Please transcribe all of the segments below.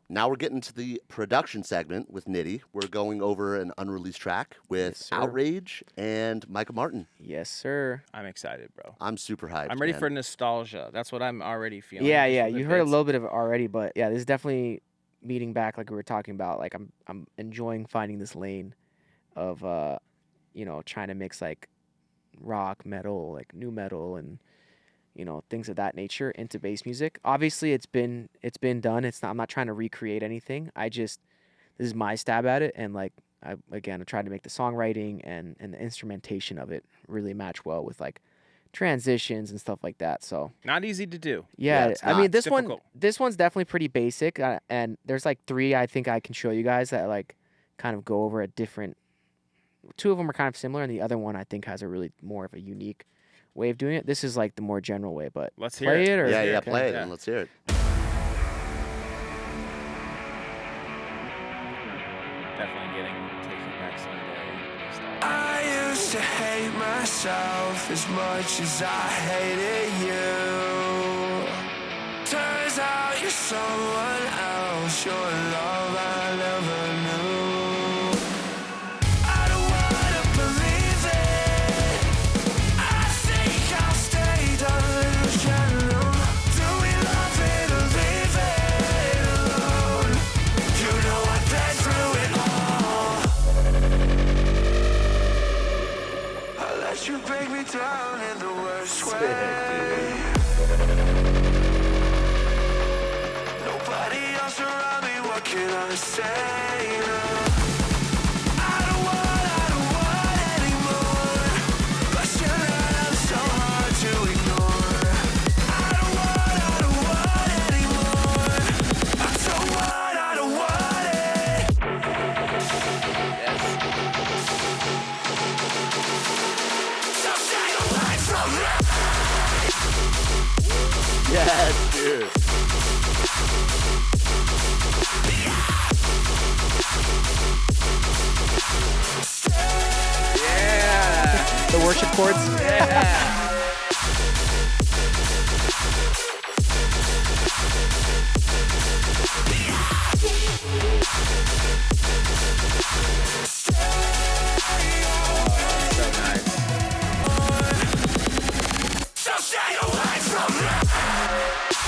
now we're getting to the production segment with Nitti. We're going over an unreleased track with Yes, sir. Outrage and Micah Martin. Yes, sir. I'm excited, bro. I'm super hyped. I'm ready man. for nostalgia. That's what I'm already feeling. Yeah, just yeah. from the You heard a bits. little bit of it already, but yeah, this is definitely meeting back like we were talking about. Like I'm enjoying finding this lane of trying to mix like rock, metal, like new metal and things of that nature into bass music. Obviously it's been done. I'm not trying to recreate anything. This is my stab at it, and like I tried to make the songwriting and the instrumentation of it really match well with like transitions and stuff like that. So Not easy to do. yeah, it's I not. mean this Difficult. one's definitely pretty basic, and there's like 3 I think I can show you guys that like kind of go over a different. 2 of them are kind of similar, and the other one I think has a really more of a unique way of doing it. This is like the more general way, but Let's hear play it. it or Yeah, okay. play it Yeah. and let's hear it. Definitely getting Take You Back Someday. I used to hate myself as much as I hated you. Turns out you're someone else, your love I never knew. I don't wanna believe it. I think I'll stay delusional. Do we love it or leave it alone? You know I've been through it all. I let you break me down in the worst way. Nobody else around me, what can I say now? I don't want anymore. But you love so hard to ignore. I don't want anymore. I don't want it. So stay away from me. Yes, dude. Yeah. The worship chords. Yeah. So nice. So stay away from me.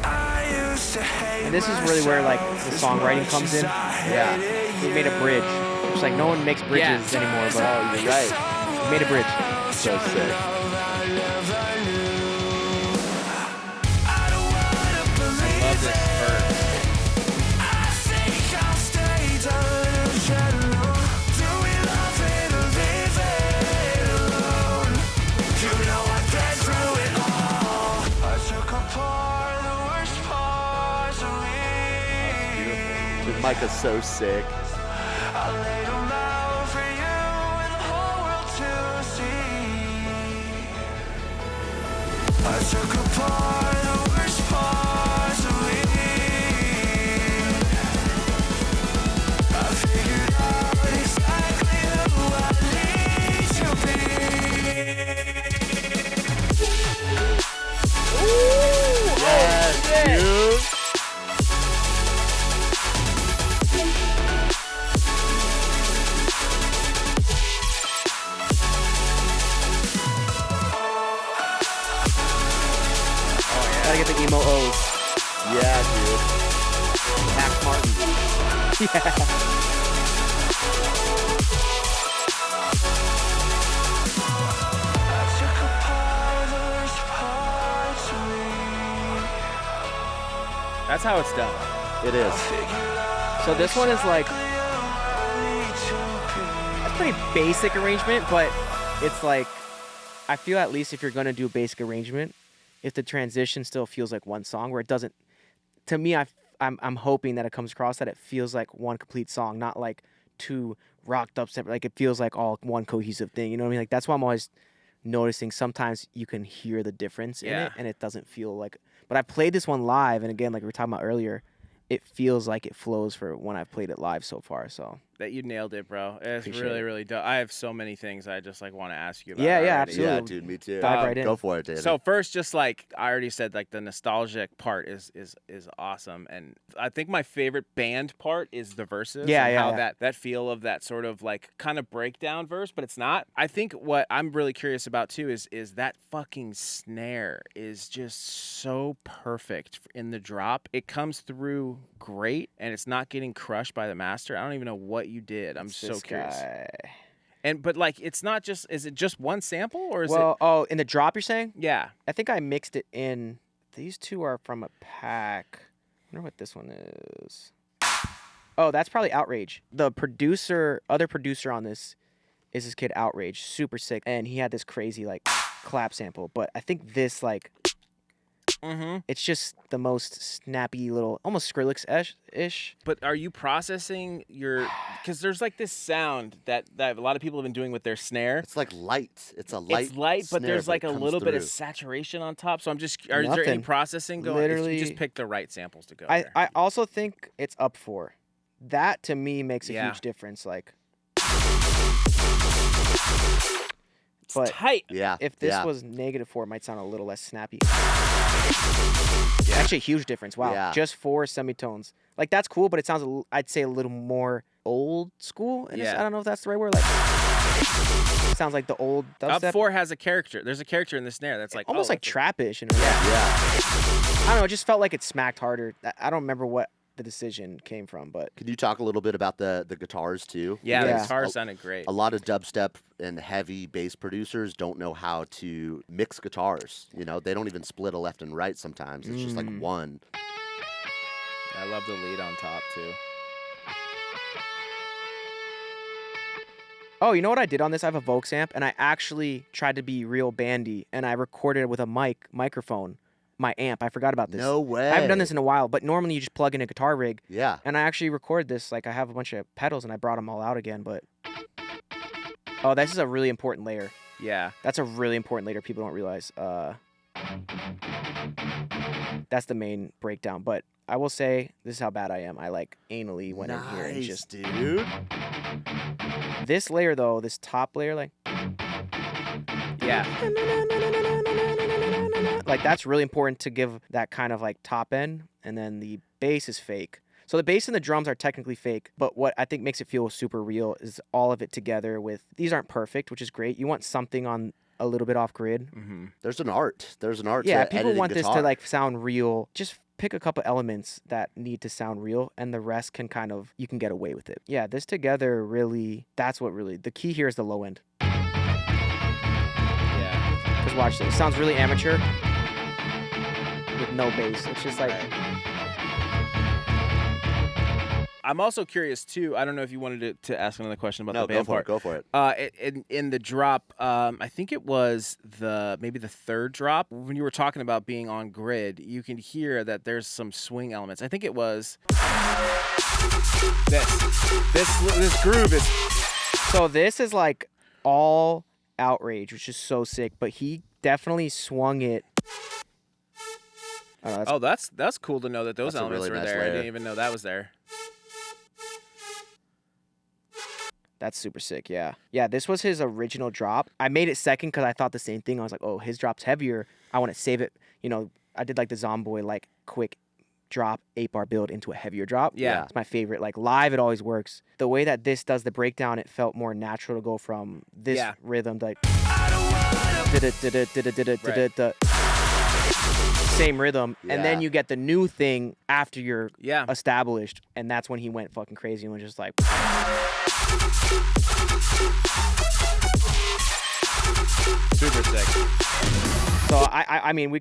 I used to hate And this is really where like the songwriting comes in. Yeah. We made a bridge. It's like no one makes bridges anymore, but Oh, you're right. we made a bridge. So sick. Love this verse. Dude, Micah's so sick. I took apart the worst parts of me. I figured out exactly who I need to be. Yes, dude. Gotta get the emo O's. Yeah, dude. Max Martin. Yeah. I took apart the worst parts of me. That's how it's done. It is. So this one is like Exactly who I need to be. a pretty basic arrangement, but it's like I feel at least if you're gonna do a basic arrangement, if the transition still feels like one song, where it doesn't. To me, I'm hoping that it comes across that it feels like one complete song, not like too rocked up separate. Like it feels like all one cohesive thing. You know what I mean? Like that's why I'm always noticing sometimes you can hear the difference in it and it doesn't feel like. But I played this one live, and again, like we were talking about earlier, it feels like it flows for when I've played it live so far. So That you nailed it, bro. It's Appreciate really, it. really dope. I have so many things I just like want to ask you about. Yeah, already. absolutely. Yeah, dude, me too. Dive right in. Go for it, David. So first, just like I already said, like the nostalgic part is awesome, and I think my favorite band part is the verses. Yeah, and yeah, how yeah. that feel of that sort of like kind of breakdown verse, but it's not. I think what I'm really curious about too is that fucking snare is just so perfect in the drop. It comes through great, and it's not getting crushed by the master. I don't even know what you did. I'm so this curious. guy. But like, it's not just. Is it just one sample, or is Well, it? oh, in the drop you're saying? Yeah. I think I mixed it in. These two are from a pack. I wonder what this one is. Oh, that's probably Outrage. The other producer on this is this kid Outrage. Super sick. And he had this crazy like clap sample. But I think this like, it's just the most snappy little, almost Skrillex-ish. But are you processing your? Because there's like this sound that a lot of people have been doing with their snare. it's like light. It's a light. It's light, but snare, there's like it a comes little bit of through. saturation on top. So I'm just, is there any Nothing. processing going? Literally- You just pick the right samples to go I there. also think it's up 4. That to me makes a Yeah. huge difference. Like, It's but tight. Yeah. if this yeah. was -4, it might sound a little less snappy. Actually, a huge difference. Wow. Yeah. Just 4 semitones. Like, that's cool, but it sounds, I'd say, a little more old school. Yeah. I don't know if that's the right word. Like, it sounds like the old Up dubstep. 4 has a character. There's a character in the snare that's like Almost oh, like that's trappish. In a way. Yeah. I don't know. It just felt like it smacked harder. I don't remember what the decision came from, but Can you talk a little bit about the guitars too? yeah, Yeah. the guitar sounded great. A lot of dubstep and heavy bass producers don't know how to mix guitars. You know, they don't even split a left and right sometimes. It's just like one. I love the lead on top too. oh, you know what I did on this? I have a Vox amp, and I actually tried to be real bandy, and I recorded it with a microphone. My amp. I forgot about this. No way. I haven't done this in a while, but normally you just plug in a guitar rig. Yeah. And I actually recorded this. Like, I have a bunch of pedals, and I brought them all out again, but... Oh, this is a really important layer. Yeah. That's a really important layer people don't realize. That's the main breakdown. But I will say, this is how bad I am. I, like, anally went in here and just... dude. This layer, though, this top layer, like... Yeah. Like, that's really important to give that kind of, like, top end. And then the bass is fake. So the bass and the drums are technically fake. But what I think makes it feel super real is all of it together with... These aren't perfect, which is great. You want something on a little bit off grid. Mm-hmm. There's an art. There's an art Yeah, to people editing want this guitar. to, like, sound real. Just pick a couple elements that need to sound real, and the rest can kind of... You can get away with it. Yeah, this together really... That's what really... The key here is the low end. Yeah. Because watch this. It sounds really amateur with no bass. It's just like... I'm also curious too. I don't know if you wanted to ask another question about No, the band part. Go for it. In the drop, I think it was maybe the third drop when you were talking about being on grid. You can hear that there's some swing elements. I think it was this groove is. So this is like all Outrage, which is so sick. But he definitely swung it. That's cool to know that those That's a elements really were nice there. I layer. didn't even know that was there. That's super sick, yeah. Yeah, this was his original drop. I made it second because I thought the same thing. I was like, oh, his drop's heavier. I want to save it. You know, I did like the Zomboy, like, quick drop, 8-bar build into a heavier drop. Yeah. It's my favorite. Like, live, it always works. The way that this does the breakdown, it felt more natural to go from this rhythm to, like, same rhythm. And then Yeah. you get the new thing after you're Yeah. established. And that's when he went fucking crazy and was just like... Super sick. So I mean I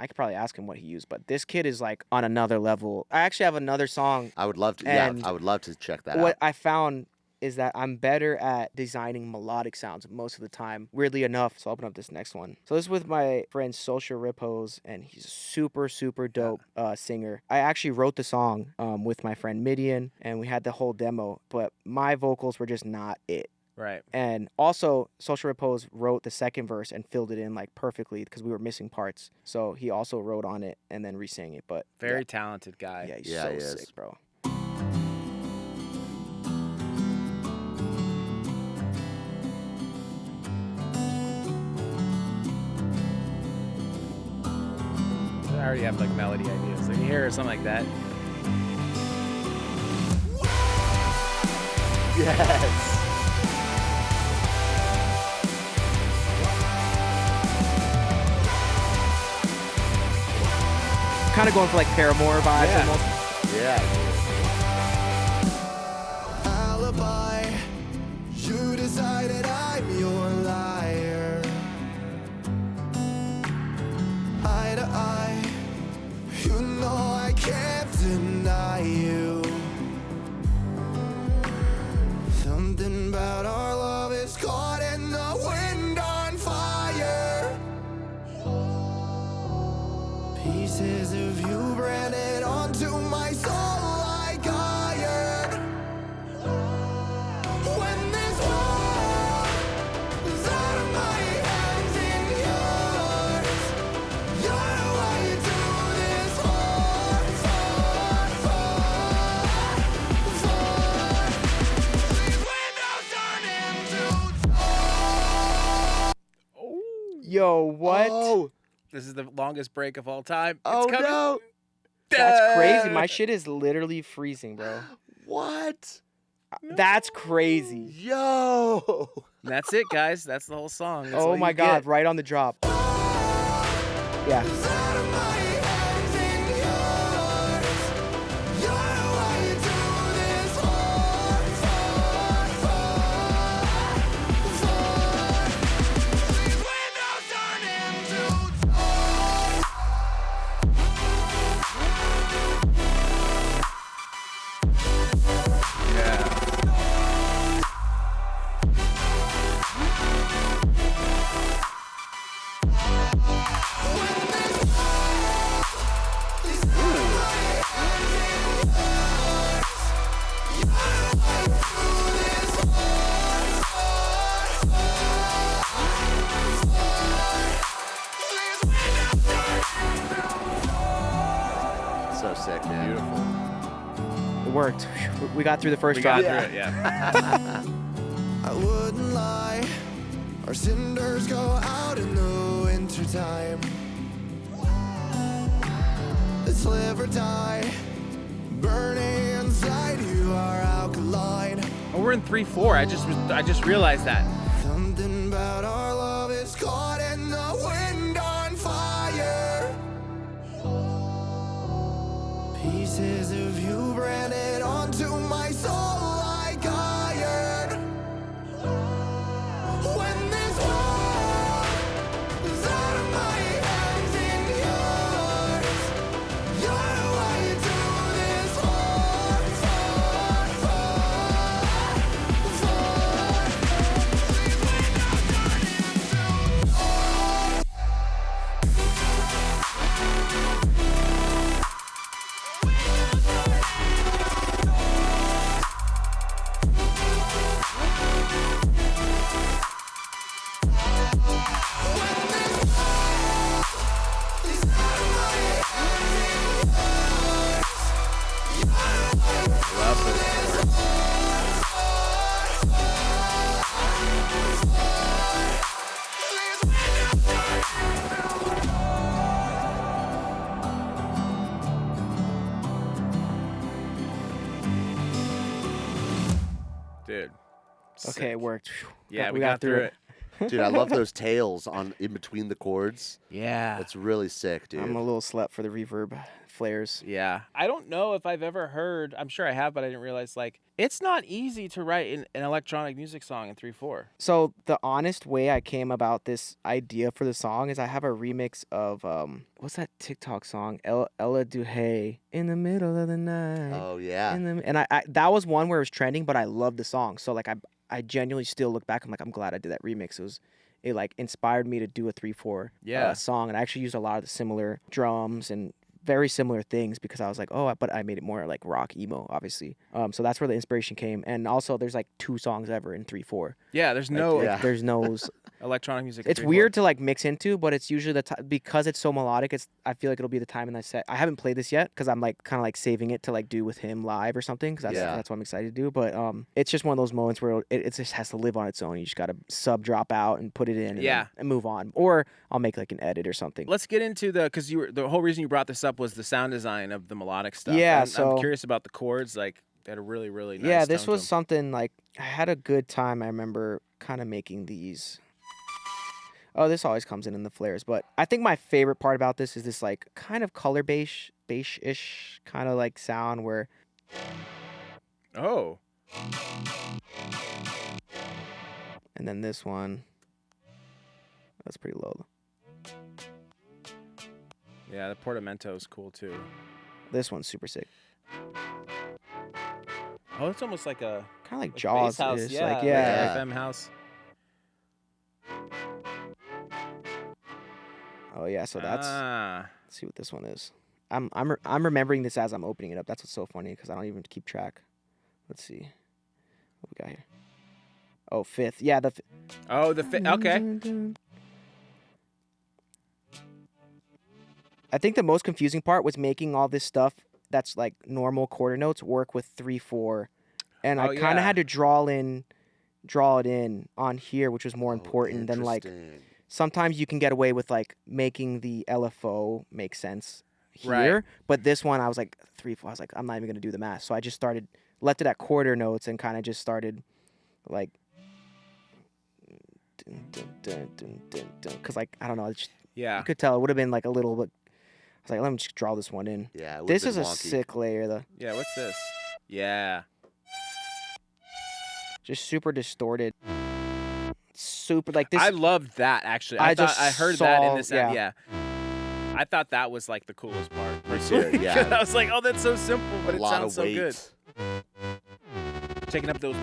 could probably ask him what he used, but this kid is like on another level. I actually have another song. I would love to. And I would love to check that What out. I found is that I'm better at designing melodic sounds most of the time, weirdly enough. So I'll open up this next one. So this is with my friend Social Repose, and he's a super, super dope singer. I actually wrote the song with my friend Midian, and we had the whole demo, but my vocals were just not it. Right. And also, Social Repose wrote the second verse and filled it in like perfectly because we were missing parts. So he also wrote on it and then re-sang it. But Very talented guy. yeah, he's Yeah, so he is. sick, bro. I already have like melody ideas. Like you hear something like that. Yes. Kind of going for like Paramore vibes Yeah. almost. Yeah. Alibi, you decided I'm your liar. Eye to eye, you know I can't deny you. Something about our love is caught in the wind on fire. Pieces of you branded onto my soul like iron. When this world is out of my hands in yours, you're why you do this These windows turn into Yo, what? Oh, This is the longest break of all time. oh it's coming. no. That's crazy. My shit is literally freezing, bro. What? That's crazy. Yo. And that's it, guys. That's the whole song. That's all Oh you my God, get. right on the drop. Yeah. out of my hands in yours. You're why you do this These windows turn into Yeah. So sick, man. Beautiful. It worked. We got through the first We drop. got through it, yeah. I wouldn't lie. Our cinders go out in the wintertime. Let's live or die. Burning inside you are alkaline. Oh, we're in 3/4. I just realized that. Something about our love is caught in the wind on fire. Pieces of you branded onto my soul like iron. When this world is out of my hands in yours, you're why you do this Love this. Dude. Okay, sick. it worked. Phew. Yeah, we got through it. Dude, I love those tails on in between the chords. Yeah. That's really sick, dude. I'm a little slut for the reverb flares. Yeah. I don't know if I've ever heard, I'm sure I have, but I didn't realize like It's not easy to write an electronic music song in 3/4. So the honest way I came about this idea for the song is I have a remix of what's that TikTok song? Ella Duhay, in the middle of the night. Oh yeah. And I that was one where it was trending, but I loved the song. So like I genuinely still look back. I'm like, I'm glad I did that remix. It like inspired me to do a 3/4 song, and I actually used a lot of the similar drums and very similar things because I was like, oh, but I made it more like rock emo, obviously. So that's where the inspiration came. And also, there's like 2 songs ever in 3/4. Yeah, there's Like, no there's no. electronic music. in It's 3/4. weird to like mix into, but it's usually the time because it's so melodic. I feel like it'll be the time in that set. I haven't played this yet because I'm like kind of like saving it to like do with him live or something because that's what I'm excited to do. But it's just one of those moments where it just has to live on its own. You just gotta drop out and put it in, and move on. Or I'll make like an edit or something. Let's get into because the whole reason you brought this up was the sound design of the melodic stuff. Yeah, I'm curious about the chords. Like, they had a really, really nice. Yeah, this tone was to 'em. something like I had a good time. I remember kind of making these. Oh, this always comes in the flares, but I think my favorite part about this is this like kind of color bass-ish kind of like sound where. Oh. And then this one. That's pretty low. Yeah, the portamento is cool too. This one's super sick. Oh, it's almost like a Kind of like bass Jaws. house. Is. Yeah, Like, yeah. FM house. Oh yeah. So that's. Ah. Let's see what this one is. I'm remembering this as I'm opening it up. That's what's so funny because I don't even keep track. Let's see what we got here. Oh, 5th. Yeah, the. Oh, the okay. I think the most confusing part was making all this stuff that's like normal quarter notes work with 3/4, and I kind of had to draw it in on here, which was more important than like. Sometimes you can get away with like making the LFO make sense here, Right. but this one I was like 3/4. I was like, I'm not even gonna do the math, so I just left it at quarter notes and kind of just started like. Because like I don't know, Yeah. you could tell it would have been like a little bit. I was like, let me just draw this one in. Yeah. It would've This been is a wonky. sick layer though. Yeah. What's this? Yeah. Just super distorted. Super like this. I loved that actually. I I thought just I heard that in saw- this. yeah. Yeah. I thought that was like the coolest part. Me too, yeah. I was like, oh, that's so simple, but A it lot sounds of so weight. good. Taking up those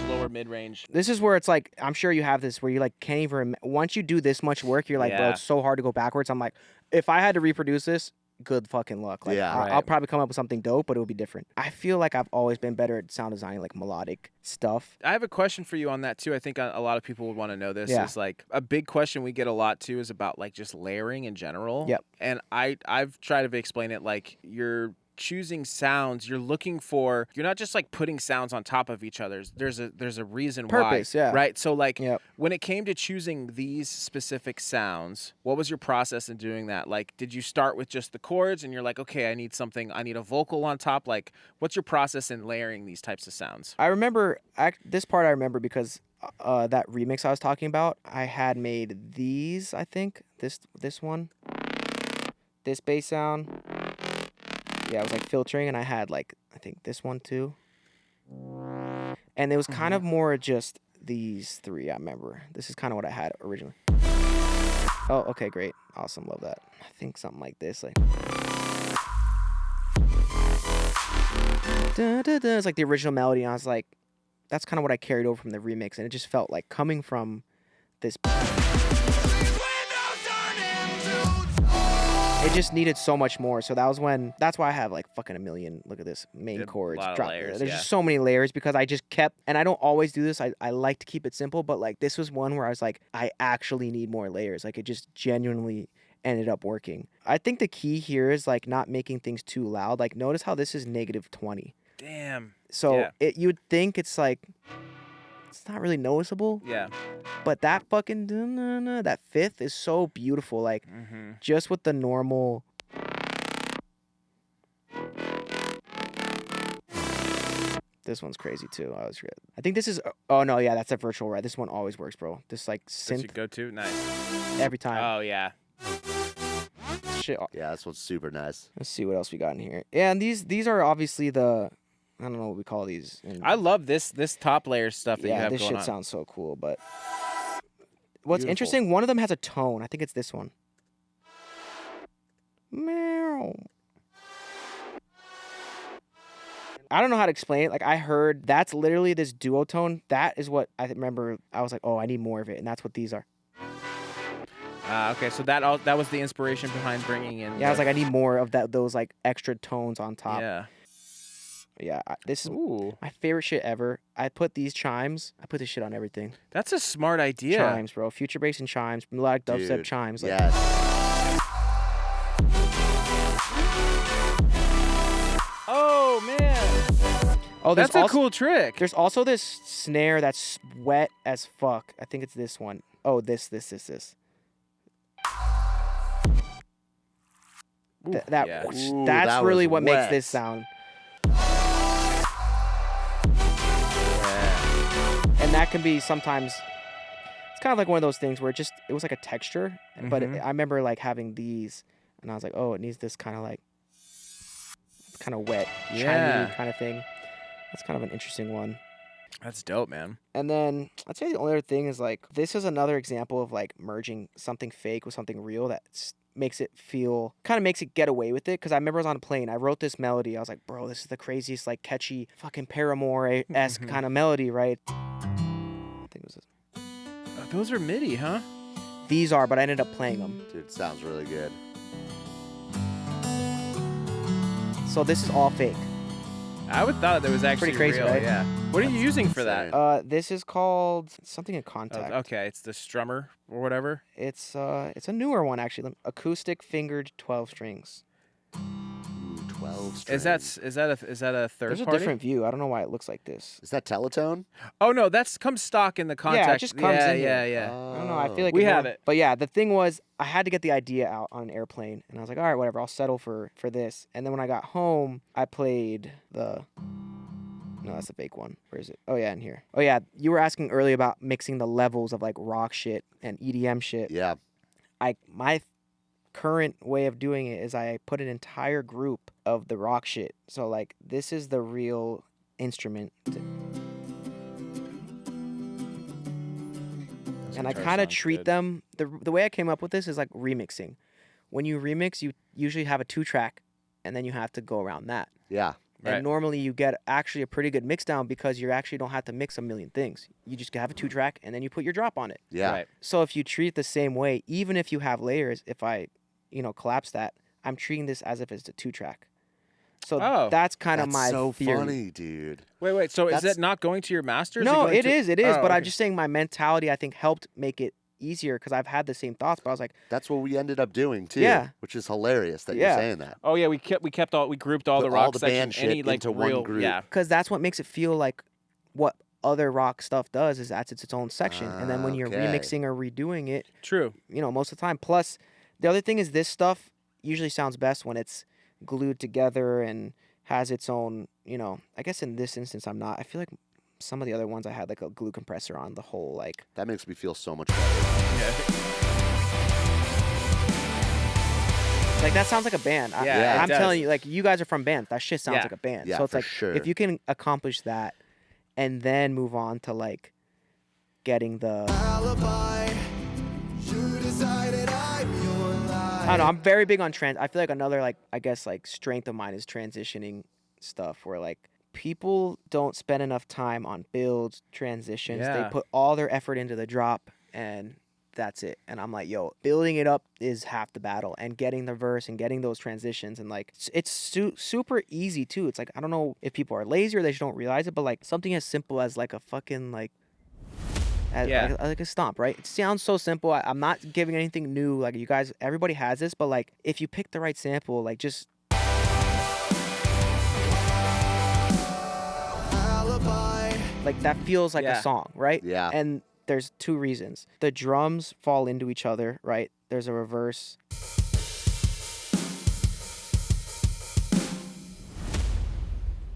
lower mid range. This is where it's like I'm sure you have this where you like can't even once you do this much work you're like bro Yeah. it's so hard to go backwards. I'm like if I had to reproduce this good fucking luck. Like Yeah. I'll Right. probably come up with something dope but it'll be different. I feel like I've always been better at sound designing like melodic stuff. I have a question for you on that too. I think a lot of people would want to know this. Yeah. Is like a big question we get a lot too is about like just layering in general. Yep. And I've tried to explain it like you're choosing sounds. You're not just like putting sounds on top of each other. There's a reason Purpose, why. yeah. Right. So like Yep. when it came to choosing these specific sounds, what was your process in doing that? Like, did you start with just the chords and you're like, okay, I need a vocal on top? Like, what's your process in layering these types of sounds? I remember this part I remember because that remix I was talking about I had made these I think this one this bass sound. Yeah, I was like filtering and I had like I think this one too. And it was kind of more just these 3 I remember. This is kind of what I had originally. Oh, okay, great. Awesome, love that. I think something like this like da, da, da. It's like the original melody and I was like that's kind of what I carried over from the remix and it just felt like coming from this it just needed so much more. So that's why I have like fucking a million. Look at this main Yeah, chords. lot of layers, There's yeah. just so many layers because I just kept, and I don't always do this. I like to keep it simple, but like this was one where I was like, I actually need more layers. Like it just genuinely ended up working. I think the key here is like not making things too loud. Like notice how this is -20. Damn. So Yeah. you'd think it's like, it's not really noticeable, Yeah. but that fucking, that 5th is so beautiful. Like, Mm-hmm. just with the normal. This one's crazy too. I think this is. Oh no, yeah, that's a virtual ride. This one always works, bro. This like That's your synth go-to? Nice. every time. Oh, yeah. Shit. Yeah, this one's super nice. Let's see what else we got in here. Yeah, and these are obviously the I don't know what we call these. I love this top layer stuff that you yeah, have this going shit on. sounds so cool. But what's Beautiful. interesting, one of them has a tone. I think it's this one. Meow. I don't know how to explain it. Like, I heard that's literally this duotone. That is what I remember. I was like, oh, I need more of it, and that's what these are. Okay, so that was the inspiration behind bringing in. Yeah, I was like, I need more of that. Those like extra tones on top. Yeah. Yeah, this is Ooh, my favorite shit ever. I put these chimes. I put this shit on everything. that's a smart idea. Chimes, bro. Future bass and chimes. Melodic dubstep Dude, chimes. Like, Yes. Oh man, oh, that's a cool trick. There's also this snare that's wet as fuck. I think it's this one. Oh, this. Ooh, That yeah. Ooh, that's that really was what makes wet. this sound. Yeah. And that can be sometimes. It's kind of like one of those things where it was like a texture, but Mhm. I remember like having these, and I was like, oh, it needs this kind of like, kind of wet, Yeah. chimey kind of thing. That's kind of an interesting one. That's dope, man. And then I'd say the only other thing is like this is another example of like merging something fake with something real that makes it feel kind of makes it get away with it. Because I remember I was on a plane, I wrote this melody, I was like, bro, this is the craziest like catchy fucking Paramore-esque Mhm. kind of melody, right? I think it was this. Those are MIDI, huh? These are, but I ended up playing them. Dude, it sounds really good. So this is all fake. I would thought that was actually Pretty crazy, real. right? Yeah. What are you That's using for that? insane. This is called something in Oh, Contact. okay, it's the strummer or whatever. It's a newer one actually. Acoustic fingered 12 strings. Ooh, 12 Is strings. that a third There's a party? different view. I don't know why it looks like this. Is that Teletone? Oh no, that's comes stock in the contact. Yeah, it just comes yeah, in yeah, here. yeah. I don't know. I feel like We it's have more- it. But yeah, the thing was, I had to get the idea out on an airplane, and I was like, all right, whatever. I'll settle for this. And then when I got home, I played the. No, that's the fake one. Where is it? Oh yeah, in here. Oh yeah, you were asking earlier about mixing the levels of like rock shit and EDM shit. Yeah. My current way of doing it is I put an entire group of the rock shit. So like this is the real instrument. And I kind of treat them the way I came up with this is like remixing. When you remix, you usually have a 2-track and then you have to go around that. Yeah. Right. And normally you get actually a pretty good mix down because you actually don't have to mix a million things. You just have a 2-track and then you put your drop on it. Yeah. Right. So if you treat it the same way, even if you have layers, if I, collapse that, I'm treating this as if it's a 2-track. So Oh. that's kind of That's my so theory. funny, dude. Wait. So is That's- that not going to your master? No, it is. It is. Oh, But I'm okay. just saying my mentality, I think, helped make it easier because I've had the same thoughts. But I was like, That's what we ended up doing too. Yeah. Which is hilarious that Yeah. you're saying that. Oh yeah, we grouped all Put the rock all the section, band shit any like into one real, group. yeah. because that's what makes it feel like what other rock stuff does is that's its own section. And then when you're Okay. remixing or redoing it, True. most of the time. Plus, the other thing is this stuff usually sounds best when it's glued together and has its own, I guess in this instance I'm not. I feel like some of the other ones I had like a glue compressor on the whole like. That makes me feel so much better. Yeah. Like that sounds like a band. Yeah, it I'm does. telling you, like you guys are from bands. That shit sounds Yeah. like a band. Yeah, so it's for like sure. if you can accomplish that and then move on to like getting the Alibi. You decided I'm your lie. I don't know, I'm very big on I feel like another like I guess like strength of mine is transitioning stuff where like people don't spend enough time on builds, transitions. They Yeah. put all their effort into the drop and that's it. And I'm like, yo, building it up is half the battle and getting the verse and getting those transitions and like it's super easy too. It's like I don't know if people are lazy or they just don't realize it, but like something as simple as like a fucking like Yeah. like a stomp, right? It sounds so simple. I'm not giving anything new. Like you guys, everybody has this, but like if you pick the right sample, like just Alibi. like that feels like Yeah. a song, right? Yeah. And there's 2 reasons. The drums fall into each other, right? There's a reverse.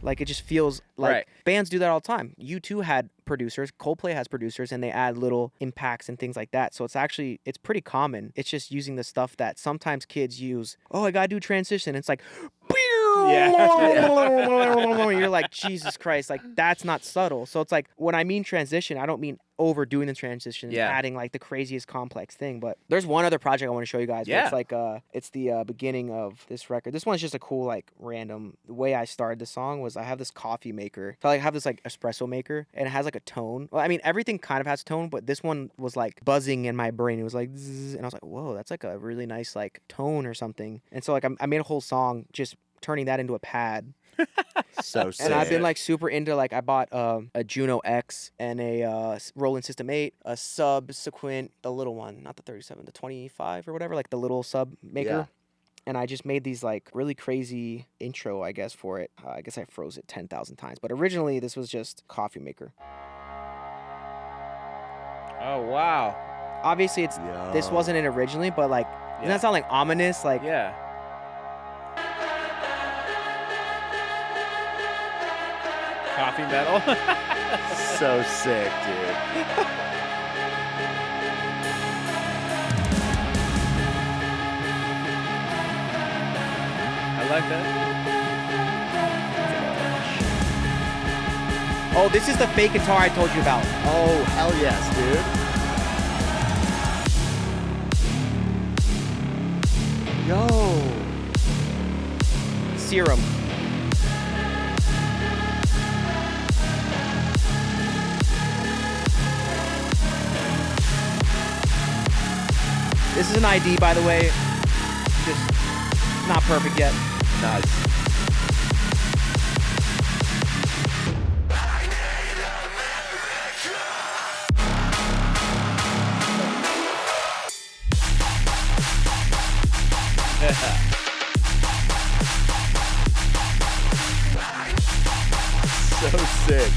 Like it just feels like Right. bands do that all the time. U2 had producers, Coldplay has producers, and they add little impacts and things like that. So it's pretty common. It's just using the stuff that sometimes kids use. Oh, I gotta do transition. It's like, You're like, Jesus Christ, like that's not subtle. So it's like when I mean transition, I don't mean overdoing the transition and adding like the craziest complex thing. But there's one other project I want to show you guys. Yeah. It's like it's the beginning of this record. This one's just a cool like random. The way I started the song was I have this coffee maker. So I have this like espresso maker and it has like a tone. Well, I mean everything kind of has tone, but this one was like buzzing in my brain. It was like zzz, and I was like, whoa, that's like a really nice like tone or something. And so like I made a whole song just turning that into a pad. So sick. And I've been like super into like I bought a Juno X and a Roland System 8, a subsequent, the little one, not the 37, the 25 or whatever, like the little sub maker. Yeah. And I just made these like really crazy intro, I guess, for it. I guess I froze it 10,000 times, but originally this was just coffee maker. Oh wow. Obviously, it's this wasn't it originally, but like doesn't that sound like ominous? Like Yeah. Coffee metal. So sick, dude. I like that. oh, this is the fake guitar I told you about. Oh, hell yes, dude. Yo. Serum. This is an ID, by the way. Just not perfect yet. Nice. So sick.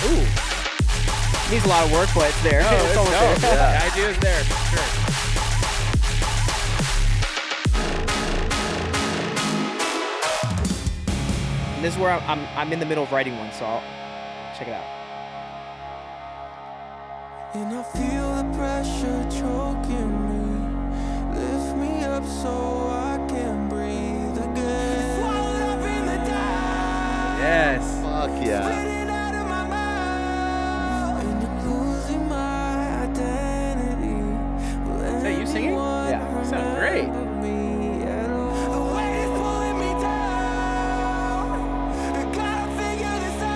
Ooh. Needs a lot of work, but it's there. Oh, it's almost there. yeah. The idea is there for sure. And this is where I'm in the middle of writing one, so I'll check it out. And I feel the pressure choking me. Lift me up so I can breathe again. Swallowed up in the dark. Yes. Fuck yeah. Spitting out of my mouth. And I'm losing my identity. Will Is that you singing? anyone Yeah. You sound great. remember me at all? The weight is pulling me down. I gotta figure this out.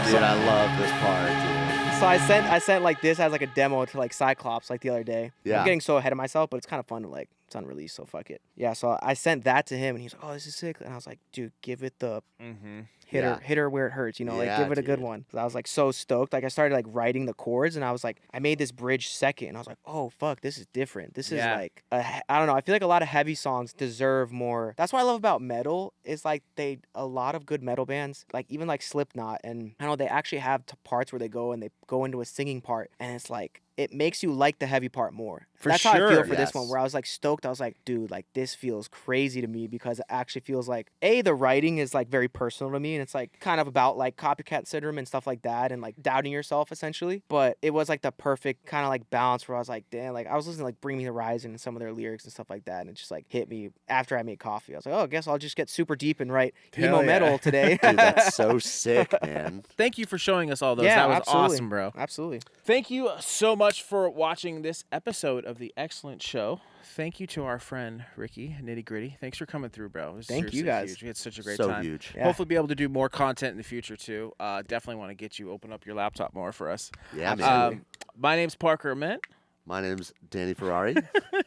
Dude, I love this part, dude. So I sent like this as like a demo to like Cyclops like the other day. Yeah. I'm getting so ahead of myself, but it's kind of fun to like it's unreleased, so fuck it. Yeah, so I sent that to him and he's like, "Oh, this is sick." And I was like, "Dude, give it the Mm-hmm. hit Yeah. her where it hurts, you know, like Yeah, give it a good dude. one." 'Cause I was like so stoked. Like I started like writing the chords and I was like, I made this bridge second and I was like, "Oh fuck, this is different. This is Yeah. like I don't know. I feel like a lot of heavy songs deserve more. That's what I love about metal is like a lot of good metal bands, like even like Slipknot, and I don't know, they actually have parts where they go and they go into a singing part and it's like it makes you like the heavy part more. For That's how I feel sure, for this yes. one, where I was like stoked. I was like, dude, like this feels crazy to me because it actually feels like the writing is like very personal to me and it's like kind of about like copycat syndrome and stuff like that and like doubting yourself essentially. But it was like the perfect kind of like balance where I was like, damn, like I was listening to like Bring Me the Horizon and some of their lyrics and stuff like that, and it just like hit me after I made coffee. I was like, oh, I guess I'll just get super deep and write Hell emo yeah. metal today. Dude, that's so sick, man. Thank you for showing us all those. Yeah, That was absolutely. awesome, bro. Absolutely. Thank you so much for watching this episode of the Excellent Show. Thank you to our friend Ricky, Nitty Gritty. Thanks for coming through, bro. It was Thank you, seriously guys. huge. We had such a great So time. huge. Yeah. Hopefully, be able to do more content in the future too. Definitely want to get you open up your laptop more for us. Yeah, man. Absolutely. My name's Parker Ament. My name's Danny Ferrari.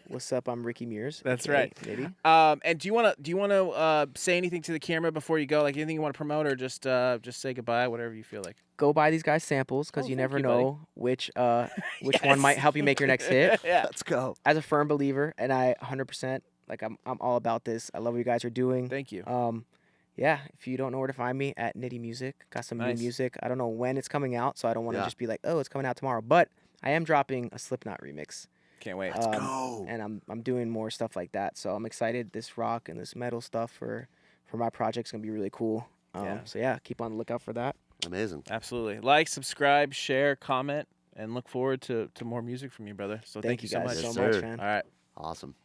What's up? I'm Ricky Mears. That's aka right. Nitty. And do you want to say anything to the camera before you go? Like anything you want to promote, or just say goodbye, whatever you feel like. Go buy these guys samples because Oh, you thank never you, buddy. know which one Yes. might help you make your next hit. Yeah. Let's go. As a firm believer, and I 100% like I'm all about this. I love what you guys are doing. Thank you. Yeah, if you don't know where to find me, at Nitty Music. Got some Nice. new music. I don't know when it's coming out, so I don't want to Yeah. just be like, oh, it's coming out tomorrow. But I am dropping a Slipknot remix. Can't wait. Go. And I'm doing more stuff like that. So I'm excited. This rock and this metal stuff for my project's gonna be really cool. Yeah. So yeah, keep on the lookout for that. Amazing. Absolutely. Like, subscribe, share, comment, and look forward to more music from you, brother. So thank you so guys much. so Yes, much, sir. man. All right. Awesome.